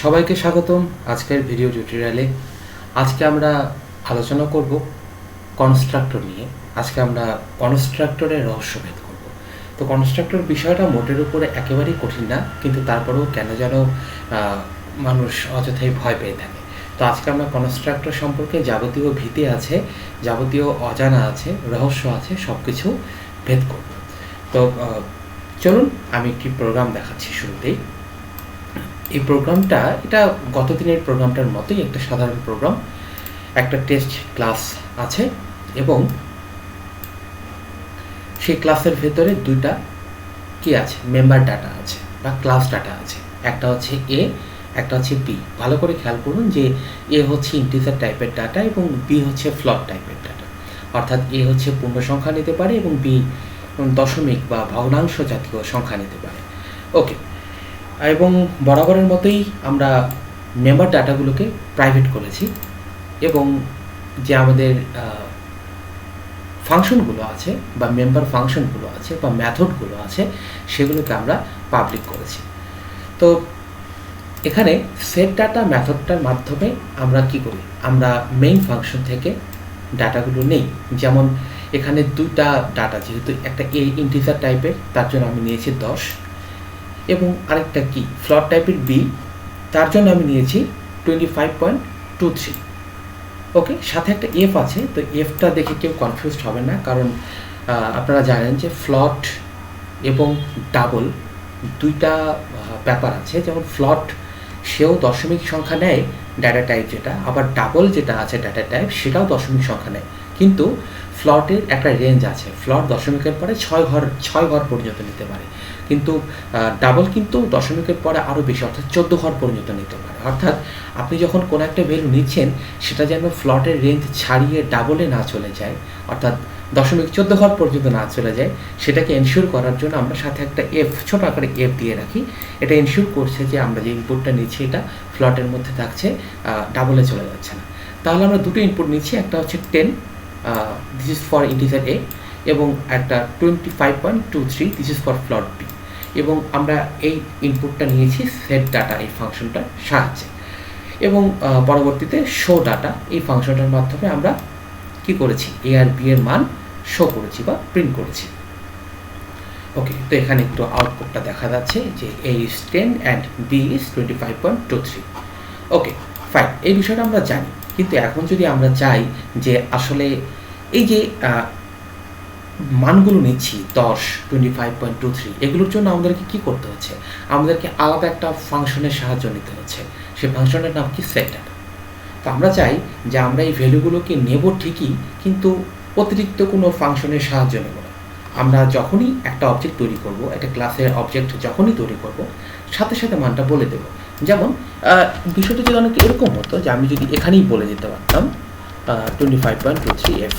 সবাইকে স্বাগতম আজকের ভিডিও টিউটোরিয়ালে। আজকে আমরা আলোচনা করব কনস্ট্রাক্টর নিয়ে। আজকে আমরা কনস্ট্রাক্টরের রহস্যভেদ করব। তো কনস্ট্রাক্টর বিষয়টা মোটের উপরে একেবারেই কঠিন না, কিন্তু তারপরেও কেন যেন মানুষ অযথাই ভয় পেয়ে থাকে। তো আজকে আমরা কনস্ট্রাক্টর সম্পর্কে যাবতীয় ভীতি আছে, যাবতীয় অজানা আছে, রহস্য আছে, সব কিছু ভেদ করব। তো চলুন আমি একটি প্রোগ্রাম দেখাচ্ছি শুরুতেই। এই প্রোগ্রামটা এটা গত দিনের প্রোগ্রামটার মতোই একটা সাধারণ প্রোগ্রাম। একটা টেস্ট ক্লাস আছে এবং সেই ক্লাসের ভেতরে দুইটা কি আছে, মেম্বার ডাটা আছে বা ক্লাস ডাটা আছে। একটা হচ্ছে এ, একটা হচ্ছে বি। ভালো করে খেয়াল করুন যে এ হচ্ছে ইন্টিজার টাইপের ডাটা এবং বি হচ্ছে ফ্লোট টাইপের ডাটা। অর্থাৎ এ হচ্ছে পূর্ণ সংখ্যা নিতে পারে এবং বি দশমিক বা ভগ্নাংশ জাতীয় সংখ্যা নিতে পারে। ওকে, এবং বরাবরের মতোই আমরা মেম্বার ডাটাগুলোকে প্রাইভেট করেছি এবং যে আমাদের ফাংশনগুলো আছে বা মেম্বার ফাংশনগুলো আছে বা মেথডগুলো আছে সেগুলোকে আমরা পাবলিক করেছি। তো এখানে সেট ডাটা মেথডটার মাধ্যমে আমরা কি করি, আমরা মেইন ফাংশন থেকে ডাটাগুলো নেই। যেমন এখানে দুইটা ডাটা, যেহেতু একটা এ ইন্টিজার টাইপের, তার জন্য আমি নিয়েছি 10 এবং আরেকটা কি ফ্লোট টাইপের বি, তার জন্য আমি নিয়েছি 25.23। ওকে, সাথে একটা এফ আছে। তো এফটা দেখে কেউ কনফিউজড হবে না, কারণ আপনারা জানেন যে ফ্লট এবং ডাবল দুইটা ব্যাপার আছে। যেমন ফ্লট সেও দশমিক সংখ্যা নেয় ডাটা টাইপ যেটা, আবার ডাবল যেটা আছে ডাটা টাইপ সেটাও দশমিক সংখ্যা নেয়। কিন্তু ফ্লটের একটা রেঞ্জ আছে, ফ্লট দশমিকের পরে 6 ঘর পর্যন্ত নিতে পারে, কিন্তু ডাবল কিন্তু দশমিকের পরে আরও বেশি, অর্থাৎ 14 ঘর পর্যন্ত নিতে পারে। অর্থাৎ আপনি যখন কোনো একটা ভ্যালু নিচ্ছেন সেটা যেন ফ্লটের রেঞ্জ ছাড়িয়ে ডাবলে না চলে যায়, অর্থাৎ দশমিক 14 ঘর পর্যন্ত না চলে যায়, সেটাকে এনশিওর করার জন্য আমরা সাথে একটা এফ, ছোটো আকারে এফ দিয়ে রাখি। এটা এনশিওর করছে যে আমরা যে ইনপুটটা নিচ্ছি এটা ফ্লটের মধ্যে থাকছে, ডাবলে চলে যাচ্ছে না। তাহলে আমরা দুটো ইনপুট নিচ্ছি, একটা হচ্ছে 10, দিস ইজ ফর ইন্টিজার এ, এবং একটা 25.23, দিস ইজ ফর ফ্লট বি। এবং আমরা এই ইনপুটটা নিয়েছি সেট ডাটা এই ফাংশনটার সাহায্যে, এবং পরবর্তীতে শো ডাটা এই ফাংশনটার মাধ্যমে আমরা কি করেছি, এ আর বি এর মান শো করেছি বা প্রিন্ট করেছি। ওকে, তো এখানে একটু আউটপুটটা দেখা যাচ্ছে যে A is 10 and B is 25.23। Okay fine, এই বিষয়টা আমরা জানি। কিন্তু এখন যদি আমরা চাই যে আসলে এই যে মানগুলো নিচ্ছি 10, 25.23, এগুলোর জন্য আমাদেরকে কি করতে হচ্ছে, আমাদেরকে আলাদা একটা ফাংশনের সাহায্য নিতে হচ্ছে। সেই ফাংশনের নাম কি, সেট ডাটা। তো আমরা চাই যে আমরা এই ভ্যালুগুলোকে নেব ঠিকই, কিন্তু অতিরিক্ত কোনো ফাংশনের সাহায্য নেব না। আমরা যখনই একটা অবজেক্ট তৈরি করব, একটা ক্লাসের অবজেক্ট যখনই তৈরি করব, সাথে সাথে মানটা বলে দেব। যেমন বিষয়টা যদি অনেক এরকম হতো যে আমি যদি এখানেই বলে দিতে পারতাম 25.23f,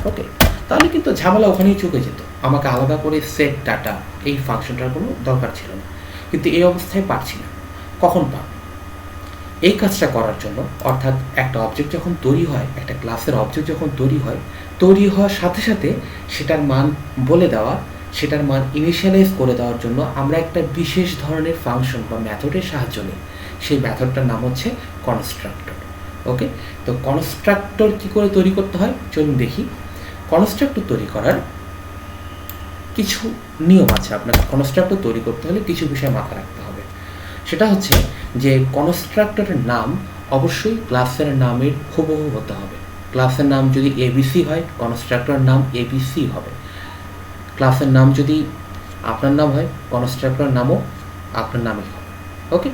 ওকে, তাহলে কিন্তু ঝামেলা ওখানেই চুকে যেত, আমাকে আলাদা করে সেট ডাটা এই ফাংশনটার কোনো দরকার ছিল না। কিন্তু এই অবস্থায় পারছি না। কখন পাব? এই কাজটা করার জন্য, অর্থাৎ একটা অবজেক্ট যখন তৈরি হয়, একটা ক্লাসের অবজেক্ট যখন তৈরি হয়, তৈরি হওয়ার সাথে সাথে সেটার মান বলে দেওয়া, সেটার মান ইনিশিয়ালাইজ করে দেওয়ার জন্য আমরা একটা বিশেষ ধরনের ফাংশন বা মেথডের সাহায্য নিই। সেই মেথডটার নাম হচ্ছে কনস্ট্রাক্টর। ওকে, তো কনস্ট্রাক্টর কী করে তৈরি করতে হয় চলুন দেখি। কনস্ট্রাক্টর তৈরি করার কিছু নিয়ম আছে। আপনাকে কনস্ট্রাক্টর তৈরি করতে হলে কিছু বিষয় মাথায় রাখতে হবে। সেটা হচ্ছে যে কনস্ট্রাক্টরের নাম অবশ্যই ক্লাসের নামের হুবহু হতে হবে। ক্লাসের নাম যদি এবিসি হয়, কনস্ট্রাক্টরের নাম এবিসি হবে। ক্লাসের নাম যদি আপনার নাম হয়, কনস্ট্রাক্টরের নামও আপনার নামই হবে। ওকে,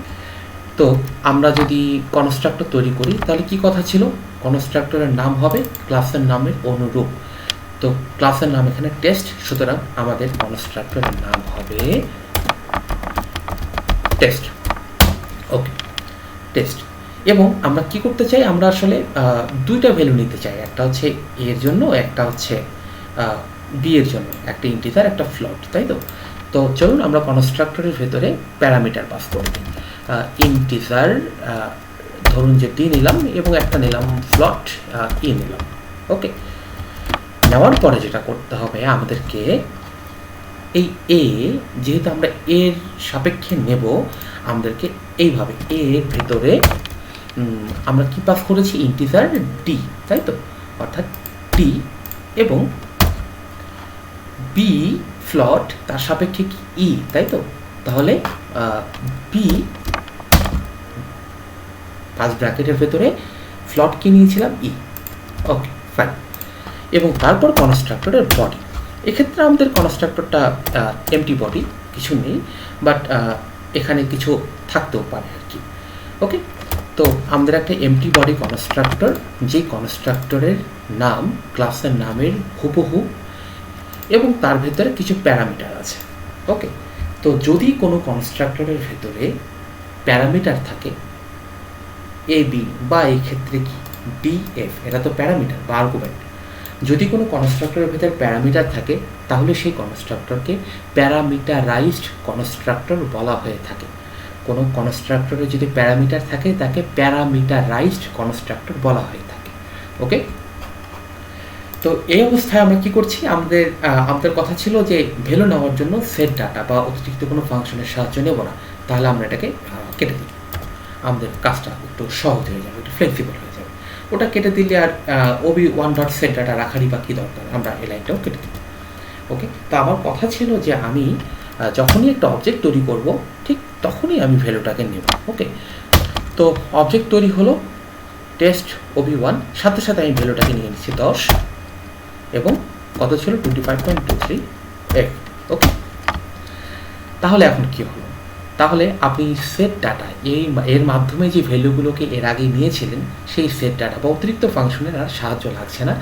তো আমরা যদি কনস্ট্রাক্টর তৈরি করি তাহলে কি কথা ছিল, কনস্ট্রাক্টরের নাম হবে ক্লাসের নামের অনুরূপ। তো ক্লাসের নাম এখানে টেস্ট, সুতরাং আমাদের কনস্ট্রাক্টরের নাম হবে টেস্ট। ওকে, টেস্ট। এবং আমরা কি করতে চাই, আমরা আসলে দুইটা ভ্যালু নিতে চাই, একটা হচ্ছে এর জন্য, একটা হচ্ছে বি এর জন্য, একটা ইন্টিজার একটা ফ্লট, তাই তো। তো চলুন আমরা কনস্ট্রাক্টরের ভেতরে প্যারামিটার পাস করে দিই। ইন্টিজার ধরুন যে ডি নিলাম এবং একটা নিলাম ফ্লট ই নিলাম। ওকে, নেওয়ার পরে যেটা করতে হবে আমাদেরকে, এই এ যেহেতু আমরা এর সাপেক্ষে নেব, আমাদেরকে এইভাবে এর ভেতরে আমরা কি পাস করেছি ইন্টিজার ডি, তাই তো, অর্থাৎ ডি এবং বি ফ্লট তার সাপেক্ষে কি ই, তাই তো, তাহলে বি ফার্স্ট ব্র্যাকেটের ভেতরে ফ্লট কি নিয়েছিলাম ই, ওকে ফাইন। এবং তারপর কনস্ট্রাক্টরের বডি, এক্ষেত্রে আমাদের কনস্ট্রাক্টরটা এমটি বডি, কিছু নেই, বাট এখানে কিছু থাকতেও পারে আর কি। ওকে, তো আমাদের একটা এমটি বডি কনস্ট্রাক্টর, যে কনস্ট্রাক্টরের নাম ক্লাসের নামের হুবহু এবং তার ভেতরে কিছু প্যারামিটার আছে। ওকে, তো যদি কোনো কনস্ট্রাক্টরের ভেতরে প্যারামিটার থাকে এ বি বা এই ক্ষেত্রে কি ডি এফ, এটা তো প্যারামিটার বা আর্গুমেন্ট, যদি কোনো কনস্ট্রাক্টরের ভেতরে প্যারামিটার থাকে তাহলে সেই কনস্ট্রাক্টরকে প্যারামিটারাইজড কনস্ট্রাক্টর বলা হয়ে থাকে। কোনো কনস্ট্রাক্টরে যদি প্যারামিটার থাকে তাকে প্যারামিটারাইজড কনস্ট্রাক্টর বলা হয়ে থাকে। ওকে, তো এই অবস্থায় আমরা কি করছি, আমাদের কথা ছিল যে ভ্যালু নেওয়ার জন্য সেট ডাটা বা অতিরিক্ত কোনো ফাংশনের সাহায্য নেব না, তাহলে আমরা এটাকে কেটে দিই, আমাদের কাজটা একটু সহজ হয়ে যাবে, একটু ফ্লেক্সিবল হয়ে যাবে। ওটা কেটে দিলে আর OB one dot set data রাখারই বা কী দরকার, আমরা এই লাইনটাও কেটে দিই। ওকে, তো আমার কথা ছিল যে আমি যখনই একটা অবজেক্ট তৈরি করব ঠিক তখনই আমি ভ্যালুটাকে নেব। ওকে, তো অবজেক্ট তৈরি হলো টেস্ট ওবি ওয়ান, সাথে সাথে আমি ভ্যালুটাকে নিয়ে নিচ্ছি 10 এবং কত ছিল 25.23 এফ। ওকে, তাহলে এখন কি হলো, তাহলে আপনি সেট ডাটা এর মাধ্যমে যে ভ্যালুগুলোকে এর আগে নিয়েছিলেন সেই সেট ডাটা বা অতিরিক্ত ফাংশনের আর সাহায্য লাগছে না,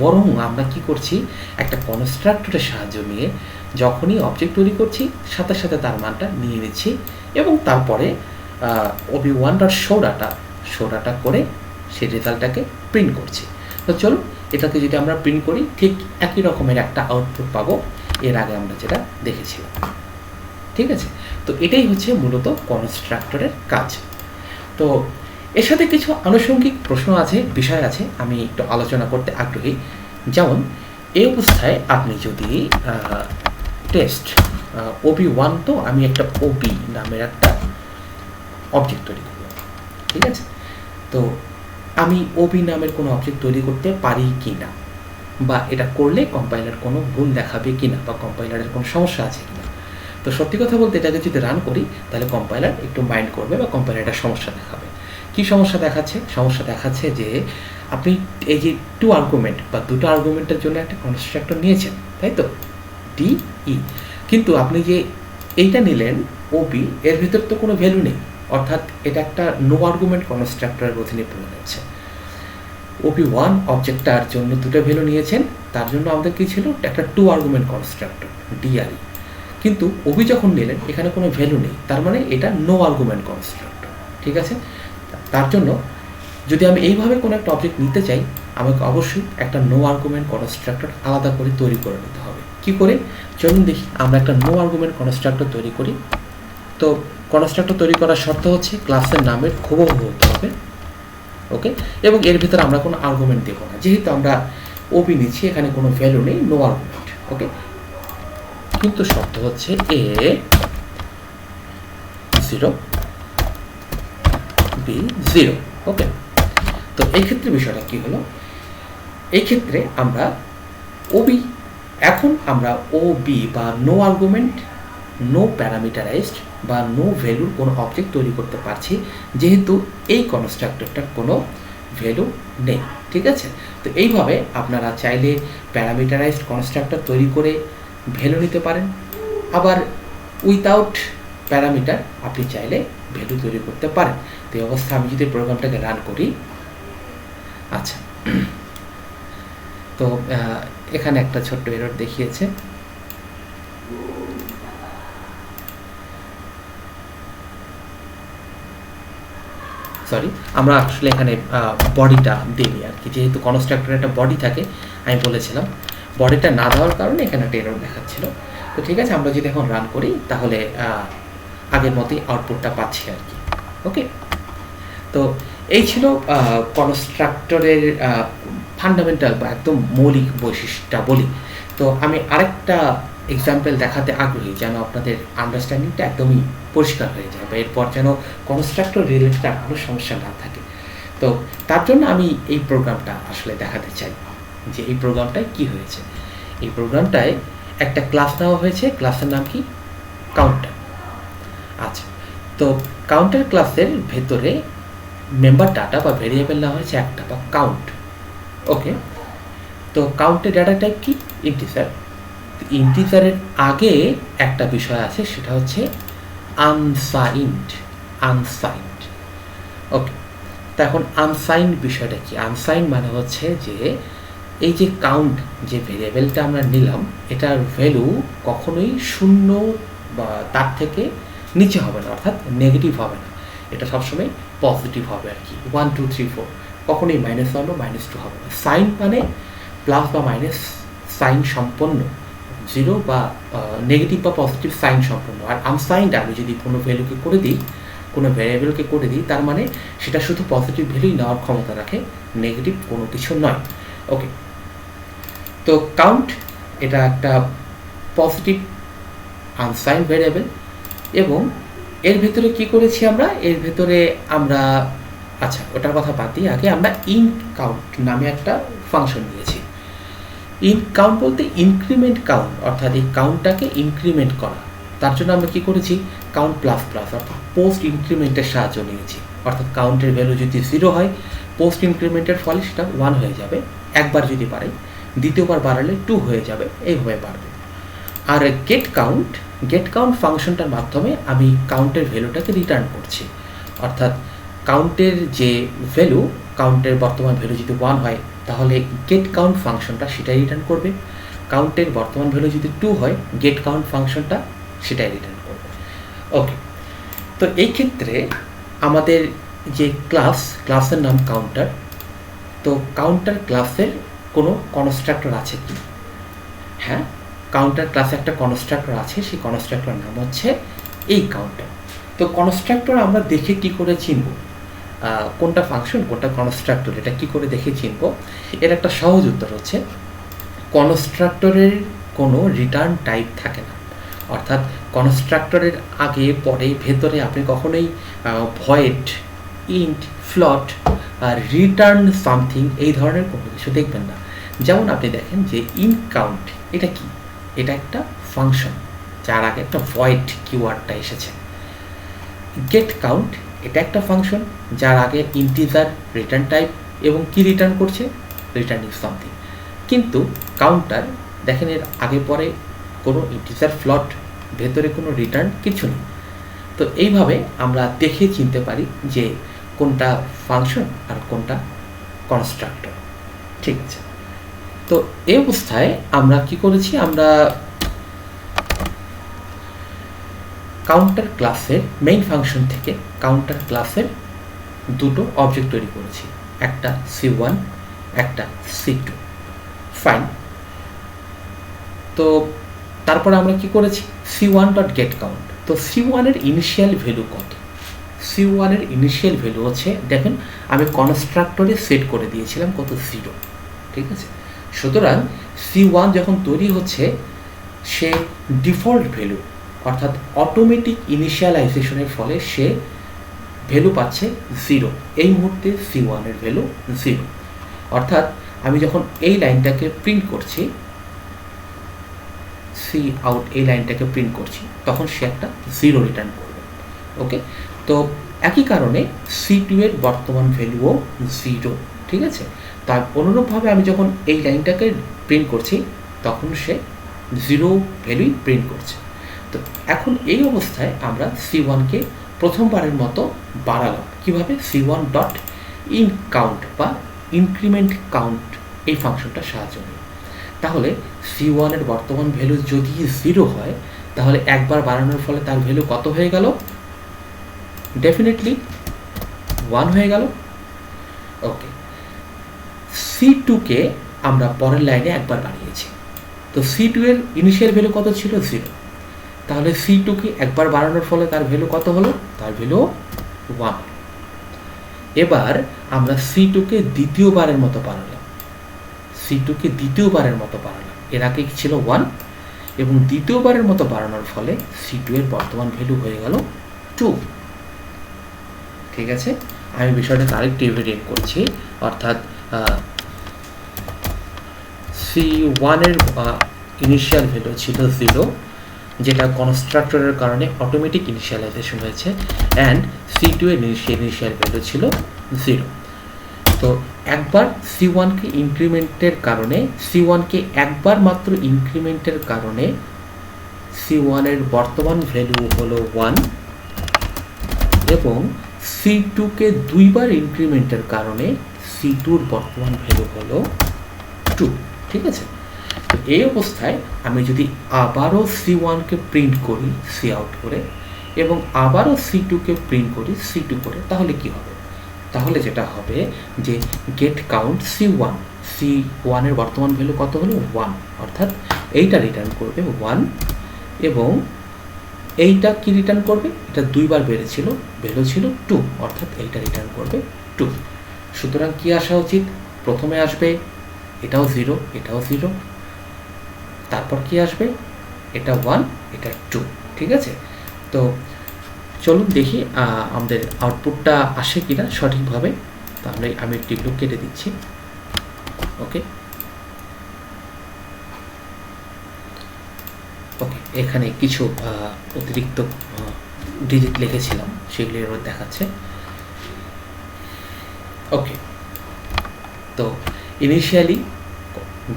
বরং আমরা কি করছি একটা কনস্ট্রাক্টরের সাহায্য নিয়ে যখনই অবজেক্ট তৈরি করছি সাথে সাথে তার মানটা নিয়ে নিচ্ছি এবং তারপরে OB one dot show data করে সেই রেজাল্টটাকে প্রিন্ট করছি। তো চলুন এটাকে যদি আমরা প্রিন্ট করি ঠিক একই রকমের একটা আউটপুট পাবো এর আগে আমরা যেটা দেখেছিলাম। ঠিক আছে, তো এটাই হচ্ছে মূলত কনস্ট্রাক্টরের কাজ। তো এর সাথে কিছু আনুষঙ্গিক প্রশ্ন আছে, বিষয় আছে, আমি একটু আলোচনা করতে আগ্রহী। যেমন এই অবস্থায় আপনি যদি টেস্ট ওবি ওয়ান, তো আমি একটা ওবি নামের একটা অবজেক্ট তৈরি করব, ঠিক আছে, তো আমি ওবি নামের কোনো অবজেক্ট তৈরি করতে পারি কি না, বা এটা করলে কম্পাইলার কোনো ভুল দেখাবে কিনা বা কম্পাইলারের কোনো সমস্যা আছে কিনা। তো সত্যি কথা বলতে এটাকে যদি রান করি তাহলে কম্পাইলার একটু মাইন্ড করবে বা কম্পাইলার একটা সমস্যা দেখাবে। কি সমস্যা দেখাচ্ছে? সমস্যা দেখাচ্ছে যে আপনি এই যে টু আর্গুমেন্ট বা দুটো আর্গুমেন্টের জন্য একটা কনস্ট্রাক্টর নিয়েছেন, তাই তো, ডি ই, কিন্তু আপনি যে এইটা নিলেন ওবি, এর ভিতর তো কোনো ভ্যালু নেই, অর্থাৎ এটা একটা নো আর্গুমেন্ট কনস্ট্রাক্টরের অধীনে পড়ে যাচ্ছে। ওবি ওয়ান অবজেক্টটার জন্য দুটো ভ্যালু নিয়েছেন, তার জন্য আমাদের কী ছিল, একটা টু আর্গুমেন্ট কনস্ট্রাক্টর ডিআরই, কিন্তু ওবি যখন নিলেন এখানে কোনো ভ্যালু নেই, তার মানে এটা নো আর্গুমেন্ট কনস্ট্রাক্টর। ঠিক আছে, তার জন্য যদি আমি এইভাবে কোনো একটা অবজেক্ট নিতে চাই আমাকে অবশ্যই একটা নো আর্গুমেন্ট কনস্ট্রাক্টর আলাদা করে তৈরি করে নিতে হবে। কি করে? চলুন দেখি আমরা একটা নো আর্গুমেন্ট কনস্ট্রাক্টর তৈরি করি। তো কনস্ট্রাক্টর তৈরি করার শর্ত হচ্ছে ক্লাসের নামের হুবহু হতে হবে। ওকে, এবং এর ভিতরে আমরা কোনো আর্গুমেন্ট দেবো না, যেহেতু আমরা ওবি নিচ্ছি এখানে কোনো ভ্যালু নেই, নো আর্গুমেন্ট। ওকে, কিন্তু শর্ত হচ্ছে এ 0 বি 0। ওকে, তো এই ক্ষেত্রে বিষয়টা কি হলো, এই ক্ষেত্রে আমরা ওবি, এখন আমরা ওবি বা নো আর্গুমেন্ট নো প্যারামিটারাইজড বা নো ভ্যালুর কোনো অবজেক্ট তৈরি করতে পারছি, যেহেতু এই কনস্ট্রাক্টরটার কোনো ভ্যালু নেই। ঠিক আছে, তো এইভাবে আপনারা চাইলে প্যারামিটারাইজড কনস্ট্রাক্টর তৈরি করে ভ্যালু নিতে পারেন, আবার উইথাউট প্যারামিটার আপনি চাইলে ভ্যালু তৈরি করতে পারেন। তো এই অবস্থায় আমি যদি প্রোগ্রামটাকে রান করি, আচ্ছা, তো এখানে একটা ছোট্ট এরর দেখিয়েছে। সরি, আমরা আসলে এখানে বডিটা দিইনি আর কি, যেহেতু কনস্ট্রাক্টরের একটা বডি থাকে, আমি বলেছিলাম বডিটা না দেওয়ার কারণে এখানে একটা এরর দেখাচ্ছিল। তো ঠিক আছে, আমরা যদি এখন রান করি তাহলে আগের মতোই আউটপুটটা পাচ্ছি আর কি। ওকে, তো এই ছিল কনস্ট্রাক্টরের ফান্ডামেন্টাল বা একদম মৌলিক বৈশিষ্ট্য বলি। তো আমি আরেকটা এক্সাম্পল দেখাতে আগ্রহী যেন আপনাদের আন্ডারস্ট্যান্ডিংটা একদমই পরিষ্কার হয়ে যায়, বা এরপর যেন কনস্ট্রাক্টর রিলেটেড আর কোনো সমস্যা না থাকে। তো তার জন্য আমি এই প্রোগ্রামটা আসলে দেখাতে চাই যে এই প্রোগ্রামটায় কি হয়েছে। এই প্রোগ্রামটায় একটা ক্লাস নেওয়া হয়েছে, ক্লাসের নাম কি? কাউন্টার। আচ্ছা, তো কাউন্টার ক্লাসের ভেতরে মেম্বার ডাটা বা ভেরিয়েবল নেওয়া হয়েছে একটা, বা কাউন্ট। ওকে, তো কাউন্টের ডাটা টাইপ কি? ইন্টিজার। ইন্টিজারের আগে একটা বিষয় আছে, সেটা হচ্ছে আনসাইন্ড। আনসাইন্ড, ওকে। তো এখন আনসাইন্ড বিষয়টা কি? আনসাইন্ড মানে হচ্ছে যে এই যে কাউন্ট, যে ভেরিয়েবলটা আমরা নিলাম, এটার ভ্যালু কখনোই 0 বা তার থেকে নিচে হবে না, অর্থাৎ নেগেটিভ হবে না। এটা সবসময় পজিটিভ হবে আর কি, 1 2 3 4, কখনোই -1 বা -2 হবে না। সাইন মানে প্লাস বা মাইনাস সাইন সম্পন্ন, 0 বা নেগেটিভ বা পজিটিভ সাইন সম্পন্ন। আর আনসাইন্ড আমি যদি কোনো ভ্যালুকে করে দিই, কোনো ভ্যারিয়েবলকে করে দিই, তার মানে সেটা শুধু পজিটিভ ভ্যালুই নেওয়ার ক্ষমতা রাখে, নেগেটিভ কোনো কিছু নয়। ওকে, তো কাউন্ট এটা একটা পজিটিভ আনসাইন্ড ভ্যারিয়েবল, এবং এর ভেতরে কি করেছি আমরা? এর ভেতরে আমরা, আচ্ছা ওটার কথা বাদ দিয়ে আগে আমরা ইন্ট কাউন্ট নামে একটা ফাংশন দিয়েছি। ইন্ট কাউন্ট বলতে ইনক্রিমেন্ট কাউন্ট, অর্থাৎ এই কাউন্টটাকে ইনক্রিমেন্ট করা। তার জন্য আমরা কি করেছি? কাউন্ট প্লাস প্লাস, অর্থাৎ পোস্ট ইনক্রিমেন্টের সাহায্য নিয়েছি। অর্থাৎ কাউন্টের ভ্যালু যদি 0 হয়, পোস্ট ইনক্রিমেন্টের ফলে সেটা 1 হয়ে যাবে। একবার যদি বাড়াই, দ্বিতীয়বার বাড়ালে 2 হয়ে যাবে, এইভাবে বাড়বে। আর গেট কাউন্ট ফাংশনটার মাধ্যমে আমি কাউন্টের ভ্যালুটাকে রিটার্ন করছি। অর্থাৎ কাউন্টের যে ভ্যালু, কাউন্টের বর্তমান ভ্যালু যদি 1 হয়, তাহলে গেট কাউন্ট ফাংশনটা সেটাই রিটার্ন করবে। কাউন্টের বর্তমান ভ্যালু যদি 2 হয়, গেট কাউন্ট ফাংশনটা সেটাই রিটার্ন করবে। ওকে, তো এই ক্ষেত্রে আমাদের যে ক্লাসের নাম কাউন্টার, তো কাউন্টার ক্লাসের কোনো কনস্ট্রাক্টর আছে কি? হ্যাঁ, কাউন্টার ক্লাসে একটা কনস্ট্রাক্টর আছে, সেই কনস্ট্রাক্টর নাম হচ্ছে এই কাউন্টার। তো কনস্ট্রাক্টর আমরা দেখে কি করে চিনব কোনটা ফাংশন কোনটা কনস্ট্রাক্টর? এটা কি করে দেখে চিনব? এর একটা সহজ উত্তর হচ্ছে, কনস্ট্রাক্টরের কোনো রিটার্ন টাইপ থাকে না। অর্থাৎ কনস্ট্রাক্টরের আগে পরে ভেতরে আপনি কখনোই ভয়েড, ইন্ট, ফ্লট, রিটার্ন সামথিং এই ধরনের কোনো কিছু দেখবেন না। যেমন আপনি দেখেন যে ইন্ট কাউন্ট, এটা কি? এটা একটা ফাংশন যার আগে একটা ভয়েড কিওয়ার্ডটা এসেছে। গেট কাউন্ট, এটা একটা ফাংশন যার আগে ইন্টিজার রিটার্ন টাইপ, এবং কি রিটার্ন করছে? Returning something. কিন্তু কাউন্টার দেখেন এর আগে পরে কোনো ইন্টিজার, ফ্লট, ভেতরে কোনো রিটার্ন কিছু নেই। তো এইভাবে আমরা দেখে চিনতে পারি যে কোনটা ফাংশন আর কোনটা কনস্ট্রাক্টর। ঠিক আছে, তো এই অবস্থায় আমরা কি করেছি? আমরা কাউন্টার ক্লাসের মেইন ফাংশন থেকে কাউন্টার ক্লাসের দুটো অবজেক্ট তৈরি করেছি, একটা C1, একটা C2। ফাইন, তো তারপর আমরা কি করেছি? C1.getCount। তো C1 এর ইনিশিয়াল ভ্যালু কত? C1 এর ইনিশিয়াল ভ্যালু হচ্ছে, দেখেন আমি কনস্ট্রাক্টরে সেট করে দিয়েছিলাম কত? 0। ঠিক আছে, সুতরাং C1 যখন তৈরি হচ্ছে, সে ডিফল্ট ভ্যালু, অর্থাৎ অটোমেটিক ইনিশিয়ালাইজেশনের ফলে সে ভ্যালু পাচ্ছে 0। এই মুহূর্তে C1 এর ভ্যালু 0। অর্থাৎ আমি যখন এই লাইনটাকে প্রিন্ট করছি, সি আউট, এই লাইনটাকে প্রিন্ট করছি, তখন সে একটা 0 রিটার্ন করবে। ওকে, তো একই কারণে C2 এর বর্তমান ভ্যালুও 0। ঠিক আছে, তার অনুরূপভাবে আমি যখন এই লাইনটাকে প্রিন্ট করছি, তখন সে 0 ভ্যালুই প্রিন্ট করছে। তো এখন এই অবস্থায় আমরা C1কে প্রথমবারের মতো বাড়ালাম। কিভাবে? C1.incount বা ইনক্রিমেন্ট কাউন্ট এই ফাংশনটা সাহায্য নেই। তাহলে C1 এর বর্তমান ভ্যালু যদি 0 হয়, তাহলে একবার বাড়ানোর ফলে তার ভ্যালু কত হয়ে গেল? ডেফিনেটলি 1 হয়ে গেল। ওকে, C2কে আমরা পরের লাইনে একবার বাড়িয়েছি। তো C2 এর ইনিশিয়াল ভ্যালু কত ছিল? 0। তাহলে C2কে একবার বাড়ানোর ফলে তার ভ্যালু কত হলো? তার ভ্যালু 1। এবার আমরা C2কে দ্বিতীয়বারের মতো বাড়ালাম। C2কে দ্বিতীয়বারের মতো বাড়ালাম, এর আগে ছিল 1, এবং দ্বিতীয়বারের মতো বাড়ানোর ফলে C2 এর বর্তমান ভ্যালু হয়ে গেল টু। ঠিক আছে, আমি বিষয়টা আরেকটু এভিডেন্ট করছি, অর্থাৎ C1 এর ইনিশিয়াল ভ্যালু ছিল 0, যেটা কনস্ট্রাক্টরের কারণে অটোমেটিক ইনিশিয়ালাইজেশন হয়েছে, অ্যান্ড C2 এর ইনিশিয়াল ভ্যালু ছিল 0। তো একবার C1কে ইনক্রিমেন্টের কারণে, C1কে একবার মাত্র ইনক্রিমেন্টের কারণে C1 এর বর্তমান ভ্যালু হলো 1, এবং C2কে দুইবার ইনক্রিমেন্টের কারণে C2 এর বর্তমান ভ্যালু হলো 2। ঠিক আছে, তো এই অবস্থায় আমি যদি আবারও C1কে প্রিন্ট করি C আউট করে, এবং আবারও C2কে প্রিন্ট করি C2 করে, তাহলে কি হবে? তাহলে যেটা হবে যে গেট কাউন্ট C1 এর বর্তমান ভ্যালু কত হলো? 1, অর্থাৎ এইটা রিটার্ন করবে 1, এবং এইটা কি রিটার্ন করবে? এটা দুইবার বেড়েছিল, ভ্যালু ছিল 2, অর্থাৎ এইটা রিটার্ন করবে 2। সুতরাং কি আসা উচিত? প্রথমে আসবে এটাও 0, এটাও 0, তারপর কি আসবে? এটা 1, এটা 2। ঠিক আছে, তো চলুন দেখি আমাদের আউটপুটটা আসে কিনা সঠিকভাবে। তাহলে আমি টিকলু কেটে দিচ্ছি। ওকে, এখানে কিছু অতিরিক্ত ডিজিট লিখেছিলাম, সেগুলি এবার দেখাচ্ছে। ওকে, তো ইনিশিয়ালি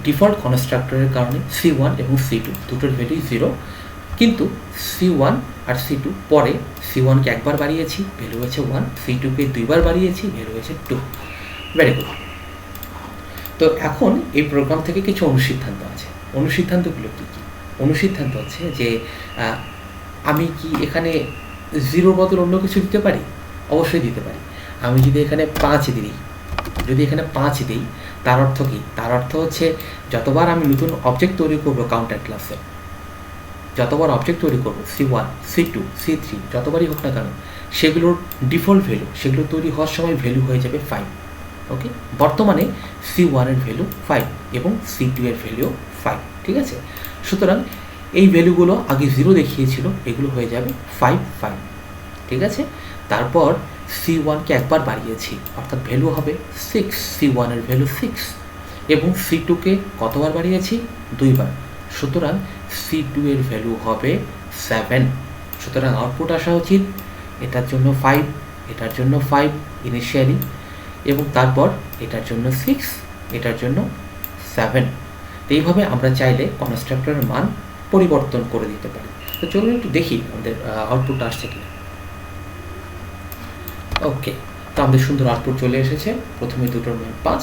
ডিফল্ট কনস্ট্রাক্টরের কারণে C1 এবং C2 দুটোর ভ্যালু 0, কিন্তু C1 আর C2 পরে C1কে একবার বাড়িয়েছি, ভ্যালু হয়েছে 1, C2কে দুইবার বাড়িয়েছি, ভ্যালু হয়েছে 2। Very good. তো এখন এই প্রোগ্রাম থেকে কিছু অনুসিদ্ধান্ত আছে। অনুসিদ্ধান্তগুলো কী কী? অনুসিদ্ধান্ত হচ্ছে যে আমি কি এখানে 0 বদল অন্য কিছু দিতে পারি? অবশ্যই দিতে পারি। আমি যদি এখানে 5 দিই, তার অর্থ কি? তার অর্থ হচ্ছে যতবার আমি নতুন অবজেক্ট তৈরি করব কাউন্টার ক্লাসে, যতবার অবজেক্ট তৈরি করব C1, C2, C3 যতবারই হোক না কেন, সেগুলোর ডিফল্ট ভ্যালু, সেগুলো তৈরি হওয়ার সময় ভ্যালু হয়ে যাবে 5। ওকে, বর্তমানে C1 এর ভ্যালু 5 এবং C2 এর ভ্যালু 5। ঠিক আছে, সুতরাং এই ভ্যালুগুলো আগে 0 দেখিয়েছিল, এগুলো হয়ে যাবে 5, 5। ঠিক আছে, তারপর C1কে একবার বাড়িয়েছি, অর্থাৎ ভ্যালু হবে 6, C1 এর ভ্যালু 6, এবং C2কে কতবার বাড়িয়েছি? 2বার, সুতরাং C2 এর ভ্যালু হবে 7। সুতরাং আউটপুট আসা উচিত এটার জন্য 5, এটার জন্য 5 ইনিশিয়ালি, এবং তারপর এটার জন্য 6, এটার জন্য 7। তো এইভাবে আমরা চাইলে কনস্ট্রাক্টরের মান পরিবর্তন করে দিতে পারি। তো চলুন একটু দেখি আমাদের আউটপুট আসছে কিনা। ওকে, তো আমাদের সুন্দর আউটপুট চলে এসেছে। প্রথমে দুটোর মান 5,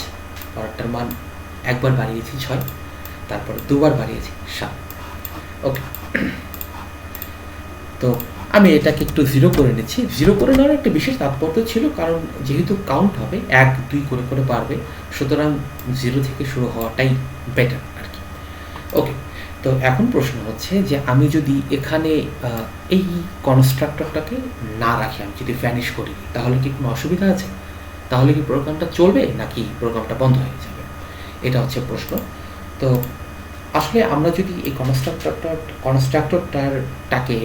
পরেরটার মান একবার বাড়িয়েছি 6, তারপরে দুবার বাড়িয়েছি 7। ওকে, তো আমি এটাকে একটু 0 করে নিচ্ছি। 0 করে নেওয়ার একটা বিশেষ তাৎপর্য ছিল, কারণ যেহেতু কাউন্ট হবে 1, 2 করে করে বাড়বে, সুতরাং 0 থেকে শুরু হওয়াটাই বেটার আর কি। ওকে, তো এখন প্রশ্ন হচ্ছে যে আমি যদি এখানে এই কনস্ট্রাক্টরটাকে না রাখি, আমি যদি ভ্যানিশ করি, তাহলে কি কোনো অসুবিধা আছে? তাহলে কি প্রোগ্রামটা চলবে নাকি প্রোগ্রামটা বন্ধ হয়ে যাবে? এটা হচ্ছে প্রশ্ন। তো আসলে আমরা যদি এই কনস্ট্রাক্টরটাকে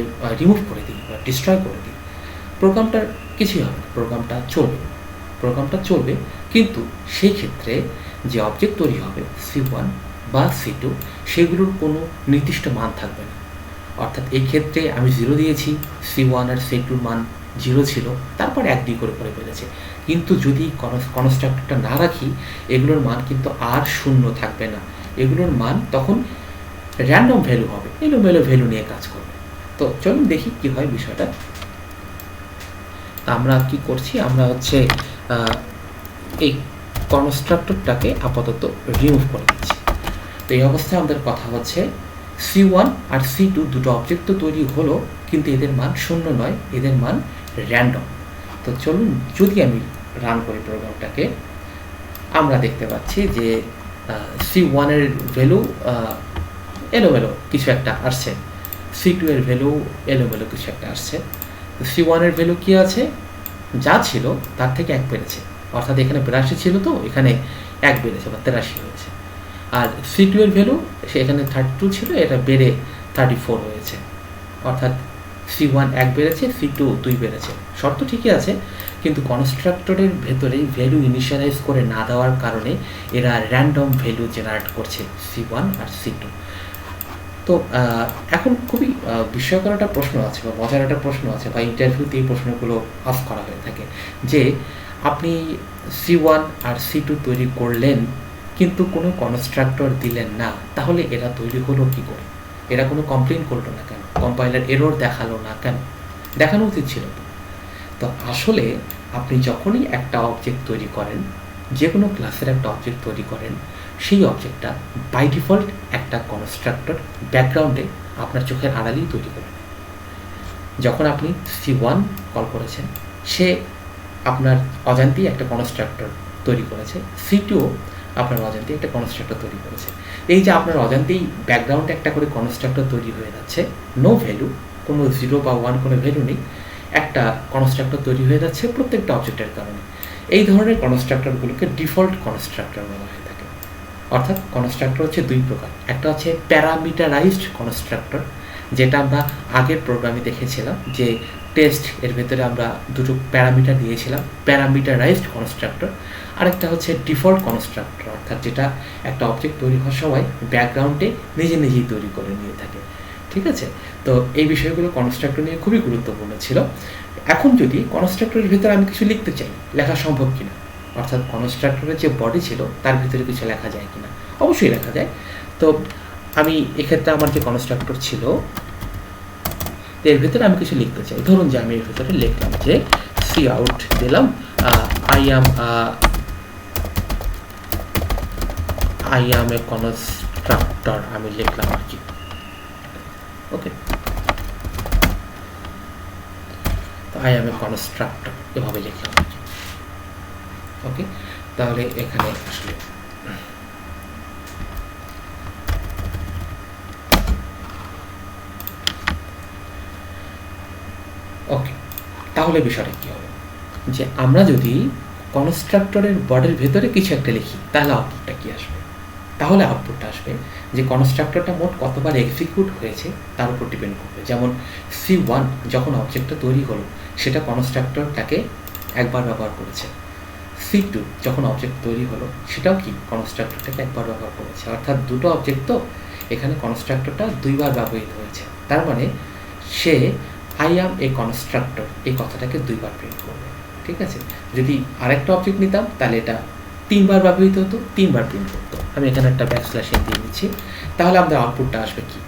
রিমুভ করে দিই বা ডিস্ট্রয় করে দিই, প্রোগ্রামটার কিছুই হবে না, প্রোগ্রামটা চলবে, কিন্তু সেই ক্ষেত্রে যে অবজেক্ট তৈরি হবে C1 বা C2, সেগুলোর কোনো নির্দিষ্ট মান থাকবে না। অর্থাৎ এই ক্ষেত্রে আমি 0 দিয়েছি, C1 আর C2 মান 0 ছিল, তারপর 1, 2 করে করে বেড়েছে, কিন্তু যদি কনস্ট্রাক্টরটা না রাখি, এগুলোর মান কিন্তু আর 0 থাকবে না, এগুলোর মান তখন র্যান্ডম ভ্যালু হবে, এলোমেলো ভ্যালু নিয়ে কাজ করবে। তো চলুন দেখি কি হয় বিষয়টা। আমরা কি করছি, আমরা হচ্ছে এই কনস্ট্রাক্টরটাকে আপাতত রিমুভ করে দিচ্ছি। তো এই অবস্থায় আমাদের কথা হচ্ছে C1 আর C2 দুটো অবজেক্ট তো তৈরি হলো, কিন্তু এদের মান 0 নয়, এদের মান র্যান্ডম। তো চলুন যদি আমি রান করি প্রোগ্রামটাকে, আমরা দেখতে পাচ্ছি যে C1 এর ভ্যালু এলোমেলো কিছু একটা আসছে, C2 এর ভ্যালু এলোমেলো কিছু একটা আসছে। তো C1 এর ভ্যালু কি আছে? যা ছিল তার থেকে 1 বেড়েছে, অর্থাৎ এখানে 82 ছিল, তো এখানে 1 বেড়েছে বা 83 হয়েছে। আর C2 এর ভ্যালু, সে এখানে 32 ছিল, এটা বেড়ে 34 হয়েছে, অর্থাৎ C1 1 বেড়েছে, C2 2 বেড়েছে, শর্ত ঠিকই আছে, কিন্তু কনস্ট্রাক্টরের ভেতরে ভ্যালু ইনিশিয়ালাইজ করে না দেওয়ার কারণে এরা র্যান্ডম ভ্যালু জেনারেট করছে C1 আর C2। তো এখন খুবই বিস্ময়কর একটা প্রশ্ন আছে বা মজার একটা প্রশ্ন আছে, বা ইন্টারভিউতে এই প্রশ্নগুলো আস্ক করা হয়ে থাকে যে আপনি C1 আর C2 তৈরি করলেন কিন্তু কোনো কনস্ট্রাক্টর দিলেন না, তাহলে এরা তৈরি হলো কী করে? এরা কোনো কমপ্লেন করলো না কেন? কম্পাইলার এরর দেখালো না কেন? দেখানো উচিত ছিল। তো আসলে আপনি যখনই একটা অবজেক্ট তৈরি করেন, যে কোনো ক্লাসের একটা অবজেক্ট তৈরি করেন, সেই অবজেক্টটা বাই ডিফল্ট একটা কনস্ট্রাক্টর ব্যাকগ্রাউন্ডে আপনার চোখের আড়ালেই তৈরি করেন। যখন আপনি C1 কল করেছেন, সে আপনার অজান্তেই একটা কনস্ট্রাক্টর তৈরি করেছে, C2 আপনার অজান্তেই একটা কনস্ট্রাক্টর তৈরি করেছে। এই যে আপনার অজান্তেই ব্যাকগ্রাউন্ডে একটা করে কনস্ট্রাক্টর তৈরি হয়ে যাচ্ছে, নো ভ্যালু, কোনো 0 বা 1 কোনো ভ্যালু নেই, একটা কনস্ট্রাক্টর তৈরি হয়ে যাচ্ছে প্রত্যেকটা অবজেক্টের কারণে। এই ধরনের কনস্ট্রাক্টরগুলোকে ডিফল্ট কনস্ট্রাক্টর বলা হয়ে থাকে। অর্থাৎ কনস্ট্রাক্টর হচ্ছে দুই প্রকার, একটা হচ্ছে প্যারামিটারাইজড কনস্ট্রাক্টর, যেটা আমরা আগের প্রোগ্রামে দেখেছিলাম যে টেস্ট এর ভেতরে আমরা দুটো প্যারামিটার দিয়েছিলাম, প্যারামিটারাইজড কনস্ট্রাক্টর। আরেকটা হচ্ছে ডিফল্ট কনস্ট্রাক্টর, অর্থাৎ যেটা একটা অবজেক্ট তৈরি হওয়ার সময় ব্যাকগ্রাউন্ডে নিজেই তৈরি করে নিয়ে থাকে। ঠিক আছে? তো এই বিষয়গুলো কনস্ট্রাক্টর নিয়ে খুবই গুরুত্বপূর্ণ ছিল। এখন যদি কনস্ট্রাক্টরের ভিতরে আমি কিছু লিখতে চাই, লেখা সম্ভব কিনা, অর্থাৎ কনস্ট্রাক্টরের যে বডি ছিল তার ভিতরে কিছু লেখা যায় কিনা? অবশ্যই লেখা যায়। তো আমি এক্ষেত্রে আমার যে কনস্ট্রাক্টর ছিল এর ভিতরে আমি কিছু লিখতে চাই। ধরুন যে আমি এর ভিতরে লিখলাম যে সি আউট দিলাম, আই অ্যাম এ কনস্ট্রাক্টর আমি লিখলাম আর কি। ওকে, আই অ্যাম এ কনস্ট্রাক্টর এভাবে লিখলাম আর কি। ওকে, তাহলে এখানে আসলে ওকে, তাহলে বিষয়টা কী হবে যে আমরা যদি কনস্ট্রাক্টরের বডির ভেতরে কিছু একটা লিখি, তাহলে আউটপুটটা কী আসবে? তাহলে আউটপুটটা আসবে যে কনস্ট্রাক্টরটা মোট কতবার এক্সিকিউট হয়েছে তার উপর ডিপেন্ড করবে। যেমন C1 যখন অবজেক্টটা তৈরি হলো সেটা কনস্ট্রাক্টরটাকে একবার ব্যবহার করেছে, C2 যখন অবজেক্ট তৈরি হলো সেটাও কি কনস্ট্রাক্টরটাকে একবার ব্যবহার করেছে। অর্থাৎ দুটো অবজেক্ট, তো এখানে কনস্ট্রাক্টরটা দুইবার ব্যবহৃত হয়েছে, তার মানে say I am A constructor এই কথাটাকে দুইবার প্রিন্ট করবে। ঠিক আছে? যদি আরেকটা অবজেক্ট নিতাম তাহলে এটা 3 বার ব্যবহৃত হতো, 3 বার প্রিন্ট করতো। আমি এখানে একটা ব্যাকস্ল্যাশ দিয়ে নিচ্ছি। তাহলে আমাদের আউটপুটটা আসবে কি?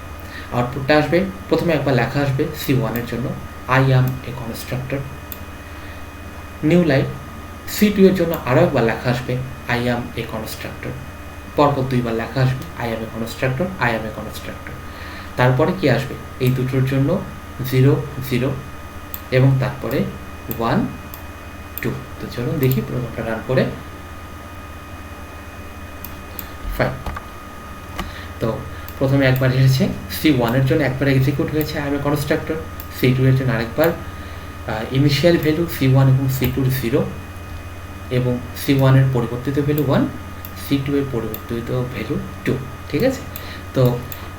আউটপুটটা আসবে, প্রথমে একবার লেখা আসবে C1 এর জন্য I am A constructor, new line. C2 এর জন্য আরও একবার লেখা আসবে আই অ্যাম এ কনস্ট্রাক্টর, পরপর দুইবার লেখা আসবে I am A constructor, I am A constructor. তারপরে কি আসবে? এই দুটোর জন্য 0 0 এবং তারপরে 1 2। তো চলুন দেখি প্রোগ্রামটা রান করে। ফাইন, তো প্রথমে একবার এসেছে, C1 এর জন্য একবার এক্সিকিউট হয়েছে I am A constructor, C2 এর জন্য আরেকবার, ইনিশিয়াল ভ্যালু C1 এবং C2 0 এবং C1 এর পরিবর্তিত ভ্যালু 1, C2 এর পরিবর্তিত ভ্যালু 2। ঠিক আছে? তো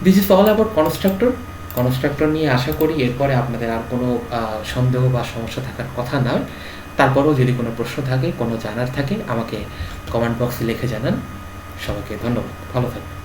this is all about constructor. Constructor নিয়ে আশা করি এরপরে আপনাদের আর কোনো সন্দেহ বা সমস্যা থাকার কথা নয়। তারপরেও যদি কোনো প্রশ্ন থাকে, কোনো জানার থাকে, আমাকে কমেন্ট বক্সে লিখে জানান। সবাইকে ধন্যবাদ, ভালো থাকবেন।